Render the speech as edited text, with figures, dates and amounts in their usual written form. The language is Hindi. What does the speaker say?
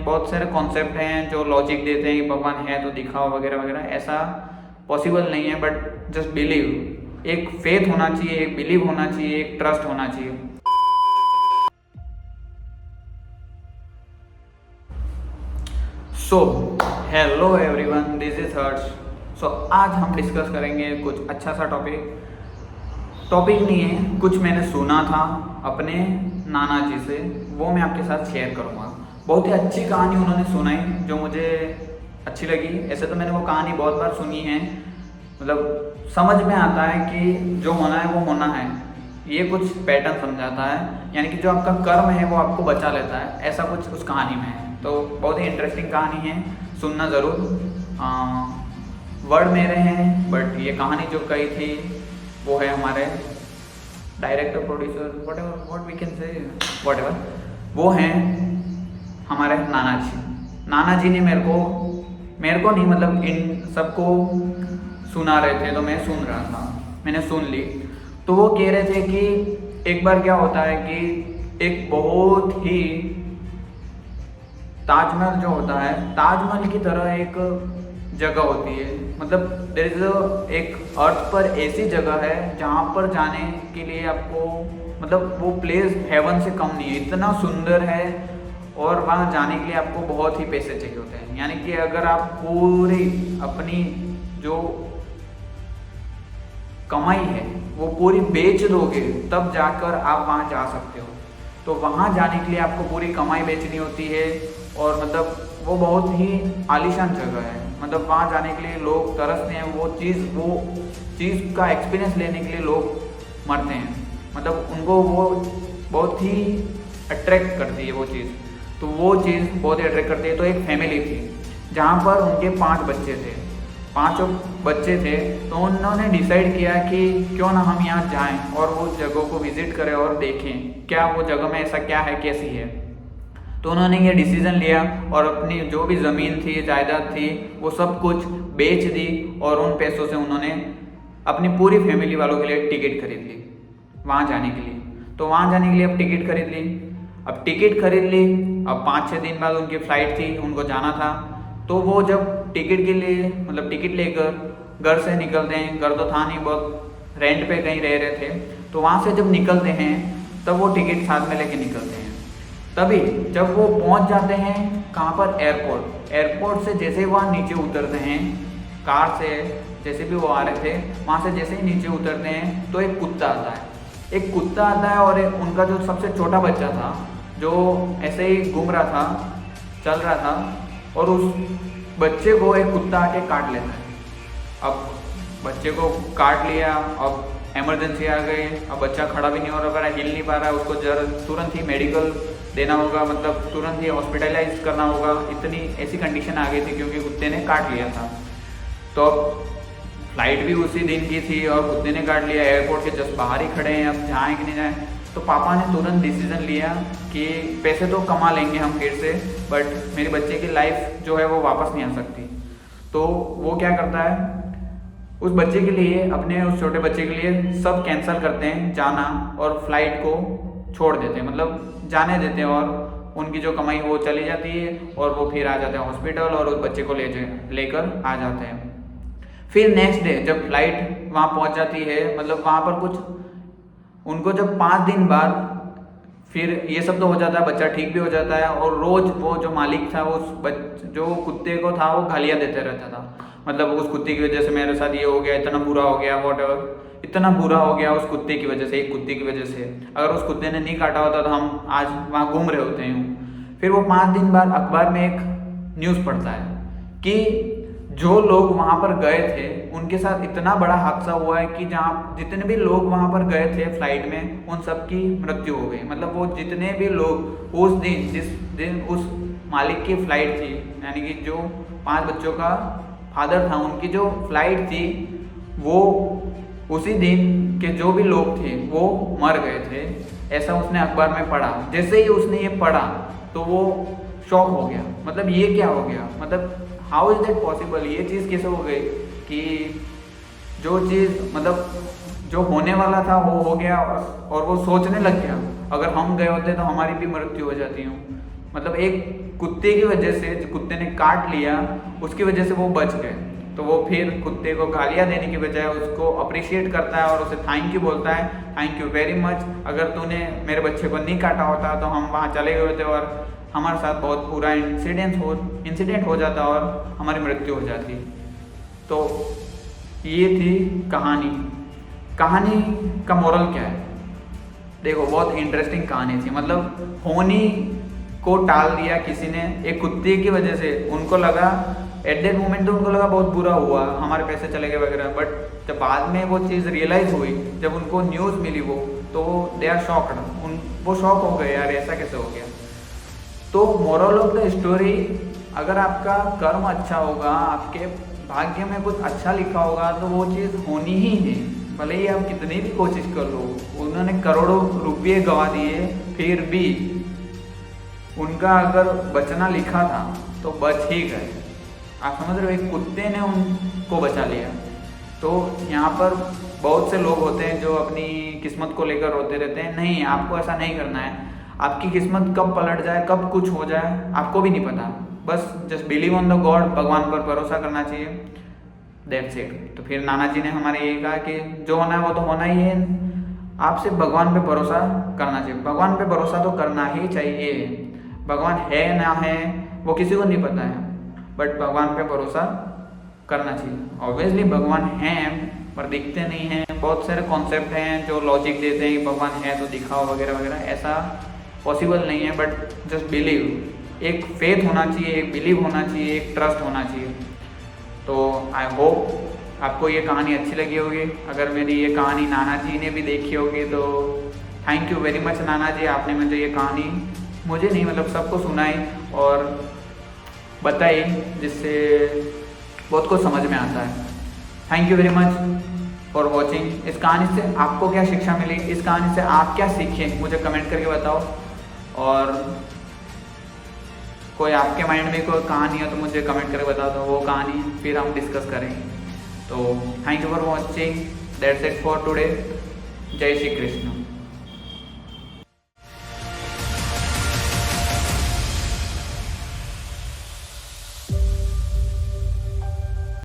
बहुत सारे कॉन्सेप्ट हैं जो लॉजिक देते हैं कि भगवान है तो दिखाओ वगैरह वगैरह, ऐसा पॉसिबल नहीं है। बट जस्ट बिलीव, एक फेथ होना चाहिए, एक बिलीव होना चाहिए, एक ट्रस्ट होना चाहिए। So hello everyone, this is Harsh. So आज हम डिस्कस करेंगे कुछ अच्छा सा टॉपिक नहीं है, कुछ मैंने सुना था अपने नाना जी से, वो मैं आपके साथ शेयर करूँगा। बहुत ही अच्छी कहानी उन्होंने सुनाई जो मुझे अच्छी लगी। ऐसे तो मैंने वो कहानी बहुत बार सुनी है, मतलब समझ में आता है कि जो होना है वो होना है, ये कुछ पैटर्न समझाता है, यानी कि जो आपका कर्म है वो आपको बचा लेता है, ऐसा कुछ उस कहानी में है। तो बहुत ही इंटरेस्टिंग कहानी है, सुनना ज़रूर। वर्ड मेरे हैं बट ये कहानी जो कही थी वो है हमारे director, producer, what we can say, whatever, वो हैं हमारे नाना जी। नाना जी ने मेरे को नहीं, मतलब इन सबको सुना रहे थे, तो मैं सुन रहा था, मैंने सुन ली। तो वो कह रहे थे कि एक बार क्या होता है कि एक बहुत ही ताजमहल जो होता है, ताजमहल की तरह एक जगह होती है, मतलब देयर इज एक अर्थ पर ऐसी जगह है जहाँ पर जाने के लिए आपको, मतलब वो प्लेस हेवन से कम नहीं है, इतना सुंदर है, और वहाँ जाने के लिए आपको बहुत ही पैसे चाहिए होते हैं। यानी कि अगर आप पूरी अपनी जो कमाई है वो पूरी बेच दोगे तब जाकर आप वहाँ जा सकते हो। तो वहाँ जाने के लिए आपको पूरी कमाई बेचनी होती है, और मतलब वो बहुत ही आलीशान जगह है, मतलब वहाँ जाने के लिए लोग तरसते हैं, वो चीज़ का एक्सपीरियंस लेने के लिए लोग मरते हैं, मतलब उनको वो बहुत ही अट्रैक्ट करती है वो चीज़। तो वो चीज़ बहुत ही अट्रैक्ट करती है। तो एक फैमिली थी जहाँ पर उनके 5 बच्चे थे, 5 बच्चे थे, तो उन्होंने डिसाइड किया कि क्यों ना हम यहाँ जाएं और वो जगह को विज़िट करें और देखें क्या वो जगह में ऐसा क्या है, कैसी है। तो उन्होंने ये डिसीज़न लिया और अपनी जो भी ज़मीन थी, जायदाद थी, वो सब कुछ बेच दी, और उन पैसों से उन्होंने अपनी पूरी फैमिली वालों के लिए टिकट खरीद ली वहाँ जाने के लिए। तो वहाँ जाने के लिए अब टिकट खरीद ली, अब 5-6 दिन बाद उनकी फ़्लाइट थी, उनको जाना था। तो वो जब टिकट के लिए, मतलब टिकट लेकर घर से निकलते हैं, घर तो था नहीं, बहुत रेंट पे कहीं रह रहे थे, तो वहाँ से जब निकलते हैं तब वो टिकट साथ में लेके निकलते हैं। तभी जब वो पहुँच जाते हैं कहाँ पर, एयरपोर्ट से जैसे वहाँ नीचे उतरते हैं, कार से जैसे भी वो आ रहे थे वहाँ से जैसे ही नीचे उतरते हैं तो एक कुत्ता आता है, और उनका जो सबसे छोटा बच्चा था जो ऐसे ही घूम रहा था, चल रहा था, और उस बच्चे को एक कुत्ता आके काट लेता है। अब बच्चे को काट लिया, अब इमरजेंसी आ गई, अब बच्चा खड़ा भी नहीं हो रहा, हिल नहीं पा रहा है, उसको तुरंत ही मेडिकल देना होगा, मतलब तुरंत ही हॉस्पिटलाइज करना होगा, इतनी ऐसी कंडीशन आ गई थी क्योंकि कुत्ते ने काट लिया था। तो अब फ्लाइट भी उसी दिन की थी और कुत्ते ने काट लिया, एयरपोर्ट के जस्ट बाहर ही खड़े हैं, अब जाएँ कि नहीं जाएँ। तो पापा ने तुरंत डिसीजन लिया कि पैसे तो कमा लेंगे हम फिर से, बट मेरे बच्चे की लाइफ जो है वो वापस नहीं आ सकती। तो वो क्या करता है, उस बच्चे के लिए, अपने उस छोटे बच्चे के लिए सब कैंसिल करते हैं जाना, और फ्लाइट को छोड़ देते हैं, मतलब जाने देते हैं, और उनकी जो कमाई वो चली जाती है, और वो फिर आ जाते हैं हॉस्पिटल, और उस बच्चे को लेकर आ जाते हैं। फिर नेक्स्ट डे जब फ्लाइट वहाँ पहुँच जाती है, मतलब वहाँ पर कुछ उनको जब 5 दिन बाद फिर ये सब तो हो जाता है, बच्चा ठीक भी हो जाता है, और रोज़ वो जो मालिक था जो कुत्ते को था वो गालियाँ देते रहता था, मतलब उस कुत्ते की वजह से मेरे साथ ये हो गया, इतना बुरा हो गया, व्हाटएवर, इतना बुरा हो गया उस कुत्ते की वजह से, एक कुत्ते की वजह से। अगर उस कुत्ते ने नहीं काटा होता तो हम आज वहाँ घूम रहे होते हैं। फिर वो 5 दिन बाद अखबार में एक न्यूज़ पढ़ता है कि जो लोग वहाँ पर गए थे उनके साथ इतना बड़ा हादसा हुआ है कि जहाँ जितने भी लोग वहाँ पर गए थे फ्लाइट में, उन सब की मृत्यु हो गई। मतलब वो जितने भी लोग उस दिन, जिस दिन उस मालिक की फ़्लाइट थी, यानी कि जो 5 बच्चों का फादर था, उनकी जो फ्लाइट थी, वो उसी दिन के जो भी लोग थे वो मर गए थे, ऐसा उसने अखबार में पढ़ा। जैसे ही उसने ये पढ़ा तो वो शॉक हो गया, मतलब ये क्या हो गया, मतलब हाउ इज़ दैट पॉसिबल, ये चीज़ कैसे हो गई कि जो चीज़, मतलब जो होने वाला था वो हो गया, और वो सोचने लग गया अगर हम गए होते तो हमारी भी मृत्यु हो जाती। मतलब एक कुत्ते की वजह से, जो कुत्ते ने काट लिया उसकी वजह से वो बच गए। तो वो फिर कुत्ते को गालियाँ देने की बजाय उसको अप्रिशिएट करता है और उसे थैंक यू बोलता है, थैंक यू वेरी मच, अगर तूने मेरे बच्चे को नहीं काटा होता तो हम वहाँ चले गए होते और हमारे साथ बहुत बुरा इंसिडेंट हो जाता और हमारी मृत्यु हो जाती। तो ये थी कहानी। कहानी का मोरल क्या है? देखो, बहुत इंटरेस्टिंग कहानी थी। मतलब होनी को टाल दिया किसी ने एक कुत्ते की वजह से। उनको लगा एट दैट मोमेंट, तो उनको लगा बहुत बुरा हुआ, हमारे पैसे चले गए वगैरह, बट जब बाद में वो चीज़ रियलाइज़ हुई, जब उनको न्यूज़ मिली वो, तो दे आर शॉक्ड। वो शॉक हो गए, यार ऐसा कैसे हो गया। तो मोरल ऑफ द स्टोरी, अगर आपका कर्म अच्छा होगा, आपके भाग्य में कुछ अच्छा लिखा होगा, तो वो चीज़ होनी ही है, भले ही आप कितनी भी कोशिश कर लो। उन्होंने करोड़ों रुपये गंवा दिए, फिर भी उनका अगर बचना लिखा था तो बच ही गए। आप समझ रहे हो, एक कुत्ते ने उनको बचा लिया। तो यहाँ पर बहुत से लोग होते हैं जो अपनी किस्मत को लेकर रोते रहते हैं। नहीं, आपको ऐसा नहीं करना है। आपकी किस्मत कब पलट जाए, कब कुछ हो जाए, आपको भी नहीं पता। बस just believe on the God, भगवान पर भरोसा करना चाहिए, दैट्स इट। तो फिर नाना जी ने हमारे यही कहा कि जो होना है वो तो होना ही है, आप सिर्फ भगवान पे भरोसा करना चाहिए। भगवान पे भरोसा तो करना ही चाहिए। भगवान है ना है वो किसी को नहीं पता है, बट भगवान पे भरोसा करना चाहिए। ऑब्वियसली भगवान हैं पर दिखते नहीं हैं। बहुत सारे कॉन्सेप्ट हैं जो लॉजिक देते हैं कि भगवान है तो दिखाओ वगैरह वगैरह, ऐसा पॉसिबल नहीं है। बट जस्ट बिलीव, एक फेथ होना चाहिए, एक बिलीव होना चाहिए, एक ट्रस्ट होना चाहिए। तो आई होप आपको ये कहानी अच्छी लगी होगी। अगर मेरी ये कहानी नाना जी ने भी देखी होगी तो थैंक यू वेरी मच नाना जी, आपने मुझे ये कहानी, मुझे नहीं मतलब सबको सुनाई और बताई, जिससे बहुत कुछ समझ में आता है। Thank you very much for watching. इस कहानी से आपको क्या शिक्षा मिली, इस कहानी से आप क्या सीखे, मुझे कमेंट करके बताओ। और कोई आपके माइंड में कोई कहानी हो तो मुझे कमेंट करके बता दो, वो कहानी फिर हम डिस्कस करेंगे। तो thank you for watching, that's it for today. जय श्री कृष्ण।